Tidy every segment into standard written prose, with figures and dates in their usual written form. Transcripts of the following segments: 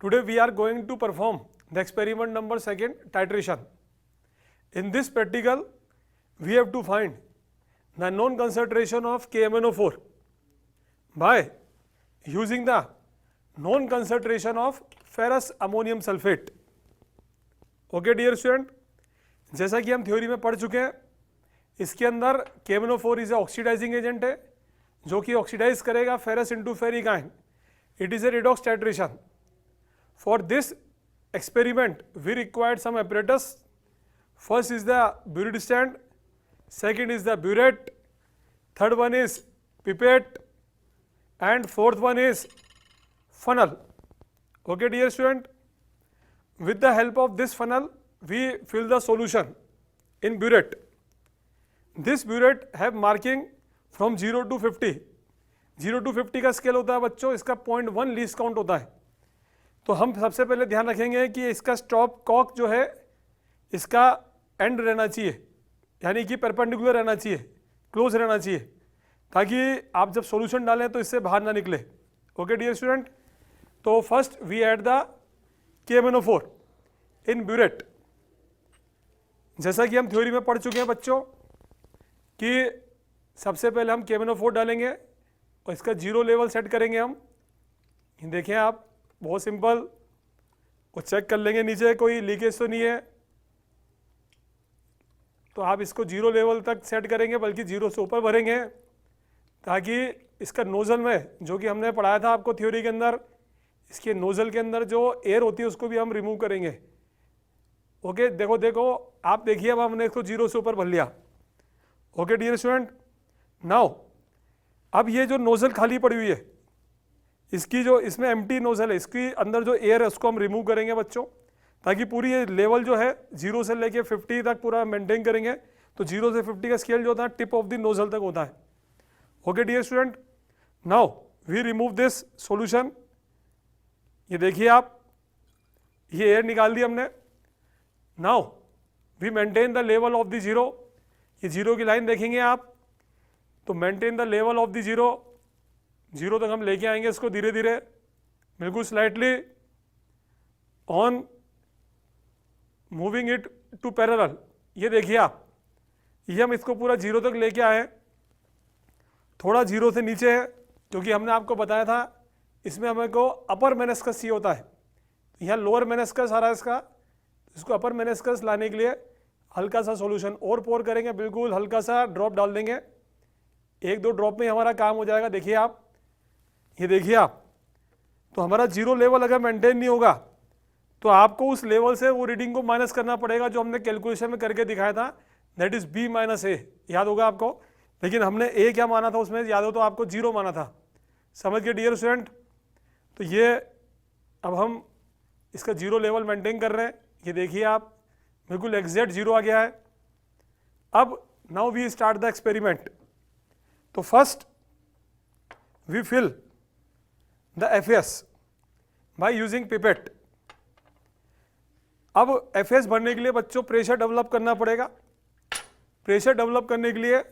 Today we are going to perform the experiment number 2, titration. In this practical, we have to find the known concentration of KMnO4 by using the known concentration of ferrous ammonium sulfate. Okay dear student, जैसा कि हम theory में पढ़ चुके हैं, इसके अंदर KMnO4 is oxidising agent है जो कि ऑक्सीडाइज करेगा ferrous into ferric ion. It is a redox titration. For this experiment we required some apparatus. First is the burette stand, second is the burette, third one is pipette, and fourth one is funnel. Okay dear student, with the help of this funnel we fill the solution in burette. This burette have marking from 0 to 50. 0 to 50 का scale होता है बच्चों, इसका 0.1 least count होता है. तो हम सबसे पहले ध्यान रखेंगे कि इसका स्टॉप कॉक जो है इसका एंड रहना चाहिए, यानी कि परपेंडिकुलर रहना चाहिए, क्लोज रहना चाहिए, ताकि आप जब सॉल्यूशन डालें तो इससे बाहर ना निकले. ओके डियर स्टूडेंट, तो first we add the KMnO4 in burette. जैसा कि हम थ्योरी में पढ़ चुके हैं बच्चों कि सबसे पहले हम KMnO4 डालेंगे और इसका 0 लेवल सेट करेंगे. हम देखें आप, बहुत सिंपल, और चेक कर लेंगे नीचे कोई लीकेज तो नहीं है. तो आप इसको 0 लेवल तक सेट करेंगे, बल्कि 0 से ऊपर भरेंगे, ताकि इसका नोजल में, जो कि हमने पढ़ाया था आपको थ्योरी के अंदर, इसके नोजल के अंदर जो एयर होती है उसको भी हम रिमूव करेंगे. ओके, देखो आप देखिए, अब हमने इसको 0 से ऊपर भर लिया. ओके डियर स्टूडेंट, नाउ अब ये जो नोजल खाली पड़ी हुई है, इसकी जो इसमें एम्प्टी नोजल है, इसकी अंदर जो एयर है उसको हम रिमूव करेंगे बच्चों, ताकि पूरी ये लेवल जो है 0 से लेके 50 तक पूरा मेंटेन करेंगे. तो 0 से 50 का स्केल जो होता है टिप ऑफ द नोजल तक होता है. Okay dear student, now we remove this solution. ये देखिए आप, ये एयर निकाल दी हमने. Now we maintain the level of the 0. ये 0 की लाइन देखेंगे आप, तो maintain the level of the 0 तक हम लेके आएंगे इसको धीरे धीरे, बिल्कुल slightly, on moving it to parallel. ये देखिए आप, ये हम इसको पूरा 0 तक लेके आए. थोड़ा 0 से नीचे है, क्योंकि हमने आपको बताया था इसमें हमें को अपर मेनिस्कस चाहिए होता है. यहाँ लोअर मेनिस्कस आ रहा है इसका, इसको अपर मेनिस्कस लाने के लिए हल्का सा सॉल्यूशन और पोर करेंगे, बिल्कुल हल्का सा ड्रॉप डाल देंगे. 1-2 ड्रॉप में हमारा काम हो जाएगा. देखिए आप, ये देखिए आप, तो हमारा 0 लेवल अगर मेंटेन नहीं होगा तो आपको उस लेवल से वो रीडिंग को माइनस करना पड़ेगा, जो हमने कैलकुलेशन में करके दिखाया था, दैट इज B - A. याद होगा आपको, लेकिन हमने A क्या माना था उसमें, याद हो तो आपको 0 माना था. समझ गए डियर स्टूडेंट. तो ये अब हम इसका 0 लेवल मेंटेन कर रहे हैं. ये देखिए आप, बिल्कुल एग्जैक्ट 0 आ गया है. अब now we start the experiment. तो first we fill the FS by using pipette. अब FS भरने के लिए बच्चों प्रेशर डेवलप करना पड़ेगा. प्रेशर डेवलप करने के लिए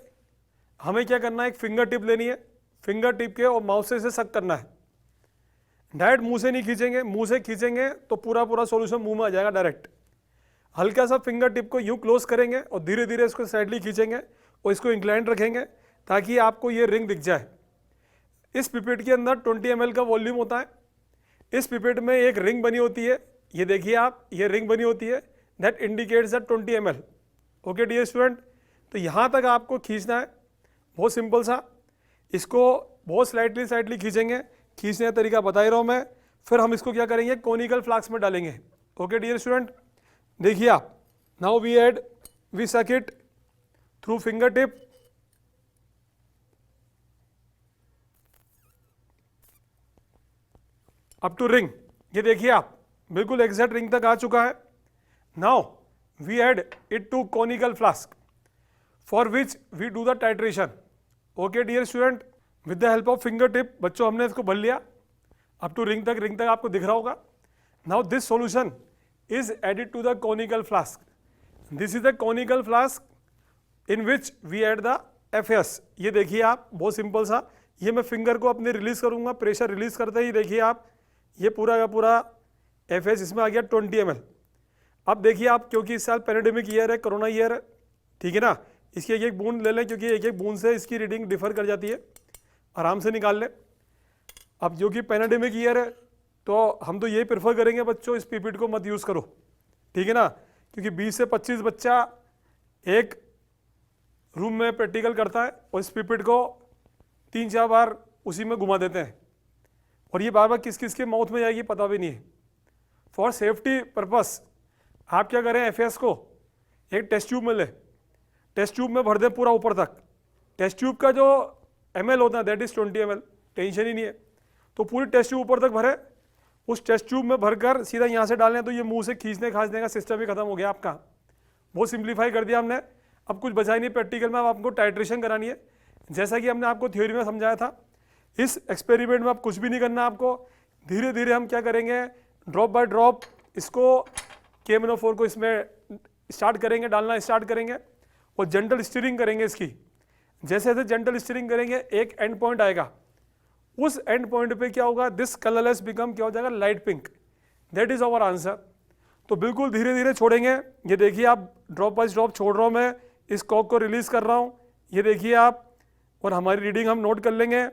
हमें क्या करना है, एक फिंगर टिप लेनी है. फिंगर टिप के और माउथ से सक करना है. डायरेक्ट मुंह से नहीं खींचेंगे, मुंह से खींचेंगे तो पूरा सॉल्यूशन मुंह में आ जाएगा डायरेक्ट. हल्का सा फिंगर टिप को यूं क्लोज करेंगे और धीरे धीरे इसको साइडली खींचेंगे और इसको इंक्लाइंड रखेंगे, ताकि आपको ये रिंग दिख जाए. इस पिपेट के अंदर 20 ml का वॉल्यूम होता है. इस पिपेट में एक रिंग बनी होती है. ये देखिए आप, ये रिंग बनी होती है, that indicates that 20 ml. Okay dear student, तो यहाँ तक आपको खींचना है, बहुत सिंपल सा. इसको बहुत स्लाइटली खींचेंगे. खींचने का तरीका बता ही रहा हूँ मैं. फिर हम इसको क्या करेंगे, कोनिकल फ्लास्क में डालेंगे. ओके डियर स्टूडेंट, देखिए आप, now we suck it through finger tip. Up to ring. ये देखिए आप, बिल्कुल एग्जैक्ट रिंग तक आ चुका है. Now we add it to conical flask for which we do the titration. Okay dear student, with the help of finger tip बच्चों हमने इसको भर लिया अप टू रिंग तक आपको दिख रहा होगा. Now this solution is added to the conical flask. This is the conical flask in which we add the FS. ये देखिए आप, बहुत सिंपल सा. ये मैं फिंगर को अपने रिलीज करूंगा, प्रेशर रिलीज करते ही देखिए आप, ये पूरा का पूरा FH इसमें आ गया 20 ml। अब देखिए आप, क्योंकि इस साल पैंडेमिक ईयर है, कोरोना ईयर है, ठीक है ना, इसकी एक एक बूंद ले लें, क्योंकि एक एक बूंद से इसकी रीडिंग डिफर कर जाती है, आराम से निकाल लें। अब जो कि पैंडेमिक ईयर है तो हम तो यही प्रेफर करेंगे बच्चों, इस पीपीटी को मत यूज़ करो, ठीक है ना, क्योंकि 20 से 25 बच्चा एक रूम में प्रैक्टिकल करता है और इस पीपीटी को 3-4 बार उसी में घुमा देते हैं, और ये बार बार किस किस के माउथ में जाएगी पता भी नहीं है। फॉर सेफ्टी पर्पस आप क्या करें, FS को एक टेस्ट ट्यूब में ले, टेस्ट ट्यूब में भर दें पूरा ऊपर तक। टेस्ट ट्यूब का जो ml होता है दैट इज 20 ml, टेंशन ही नहीं है। तो पूरी टेस्ट ट्यूब ऊपर तक भरे, उस टेस्ट ट्यूब में भरकर सीधा यहाँ से डालें तो ये मुंह से खींचने खांचने का सिस्टम ही खत्म हो गया आपका। बहुत सिंप्लीफाई कर दिया हमने, अब कुछ बचा ही नहीं प्रैक्टिकल में। अब आपको टाइट्रेशन करानी है, जैसा कि हमने आपको थ्योरी में समझाया था। इस एक्सपेरिमेंट में आप कुछ भी नहीं करना आपको, धीरे धीरे हम क्या करेंगे, ड्रॉप बाय ड्रॉप इसको KMnO4 को इसमें स्टार्ट करेंगे, डालना स्टार्ट करेंगे और जेंटल स्टीयरिंग करेंगे इसकी। जैसे जैसे जेंटल स्टीयरिंग करेंगे एक एंड पॉइंट आएगा, उस एंड पॉइंट पे क्या होगा, दिस कलरलेस बिकम क्या हो जाएगा, light pink. That is our answer. तो बिल्कुल धीरे धीरे छोड़ेंगे, ये देखिए आप, ड्रॉप बाय ड्रॉप छोड़ रहा हूँ मैं, इस कॉक को रिलीज कर रहा हूँ, ये देखिए आप, और हमारी रीडिंग हम नोट कर लेंगे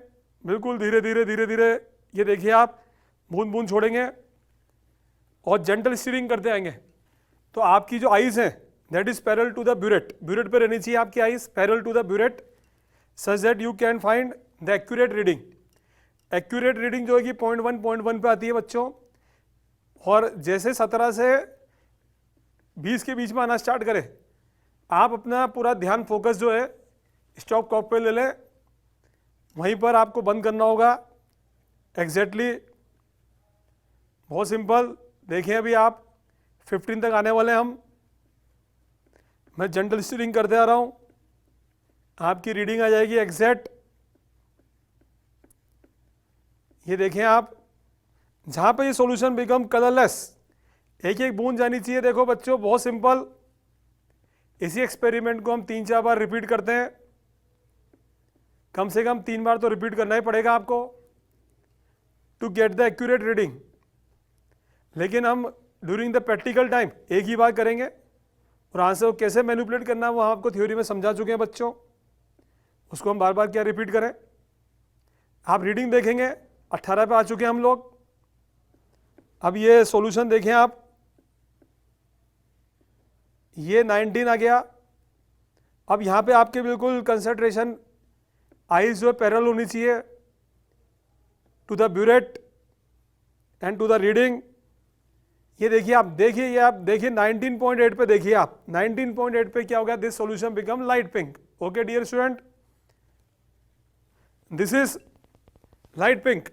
बिल्कुल धीरे धीरे। ये देखिए आप, बूंद बूंद छोड़ेंगे और जेंटल स्टीयरिंग करते आएंगे। तो आपकी जो आइज हैं that is parallel to the burette, burette पे रहनी चाहिए आपकी eyes, parallel to the burette, such that you can find the accurate reading. Accurate reading जो है कि 0.1 पे आती है बच्चों, और जैसे 17 से 20 के बीच में आना स्टार्ट करें, आप अपना पूरा ध्यान फोकस जो है स्टॉप कॉक पे ले लें, वहीं पर आपको बंद करना होगा एग्जैक्टली। बहुत सिंपल, देखिए अभी आप 15 तक आने वाले हैं हम, मैं जेंटल स्टीयरिंग करते आ रहा हूं, आपकी रीडिंग आ जाएगी एग्जैक्ट। ये देखें आप, जहां पे ये सॉल्यूशन बिकम कलरलेस, एक एक बूंद जानी चाहिए। देखो बच्चों बहुत सिंपल, इसी एक्सपेरिमेंट को हम 3-4 बार रिपीट करते हैं, कम से कम 3 बार तो रिपीट करना ही पड़ेगा आपको to get the accurate reading. लेकिन हम ड्यूरिंग द प्रैक्टिकल टाइम एक ही बार करेंगे, और आंसर को कैसे मैनिपुलेट करना है वो आपको थ्योरी में समझा चुके हैं बच्चों, उसको हम बार बार क्या रिपीट करें। आप रीडिंग देखेंगे 18 पे आ चुके हैं हम लोग। अब ये सॉल्यूशन देखें आप, ये 19 आ गया। अब यहाँ पे आपके बिल्कुल कंसंट्रेशन आइज जो पैरेलल होनी चाहिए to the burette and to the reading. ये देखिए आप, देखिए ये आप देखिए 19.8 पे, देखिए आप 19.8 पे क्या हो गया, this solution become light pink. Okay dear student, this is light pink.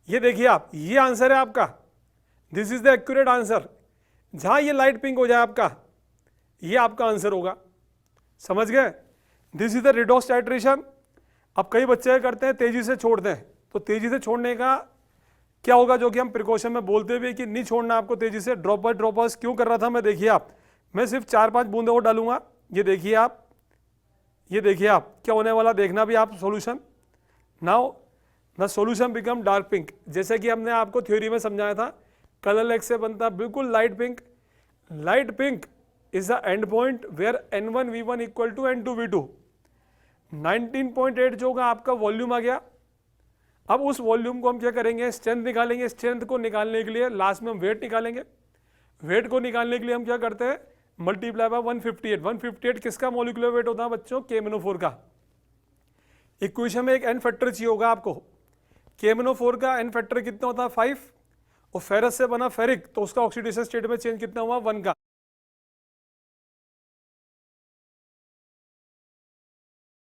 ये देखिए आप, ये आंसर है आपका, this is the accurate answer. जहां ये लाइट पिंक हो जाए आपका, ये आपका आंसर होगा, समझ गए। This is the redox titration. अब कई बच्चे करते हैं तेजी से छोड़ते हैं, तो तेजी से छोड़ने का क्या होगा, जो कि हम प्रिकॉशन में बोलते हुए कि नहीं छोड़ना आपको तेजी से, ड्रॉप बाय ड्रॉपर्स क्यों कर रहा था मैं, देखिए आप, मैं सिर्फ 4-5 बूंदे और डालूंगा। ये देखिए आप, ये देखिए आप क्या होने वाला, देखना भी आप solution. Now the solution become dark pink, जैसे कि हमने आपको थ्योरी में समझाया था, कलरलेस से बनता बिल्कुल light pink. Light pink is the end point where N1V1 equal to N2V2। 19.8 जो होगा आपका वॉल्यूम आ गया। अब उस वॉल्यूम को हम क्या करेंगे, स्ट्रेंथ निकालेंगे। स्ट्रेंथ को निकालने के लिए लास्ट में हम वेट निकालेंगे। वेट को निकालने के लिए हम क्या करते हैं, मल्टीप्लाई बाय 158। 158 किसका मॉलिक्यूलर वेट होता है बच्चों, KMnO4 का। इक्वेशन में एक एन फैक्टर चाहिए होगा आपको। KMnO4 का एन फैक्टर कितना होता है, 5, और फेरस से बना फेरिक, तो उसका ऑक्सीडेशन स्टेट में चेंज कितना हुआ, 1 का।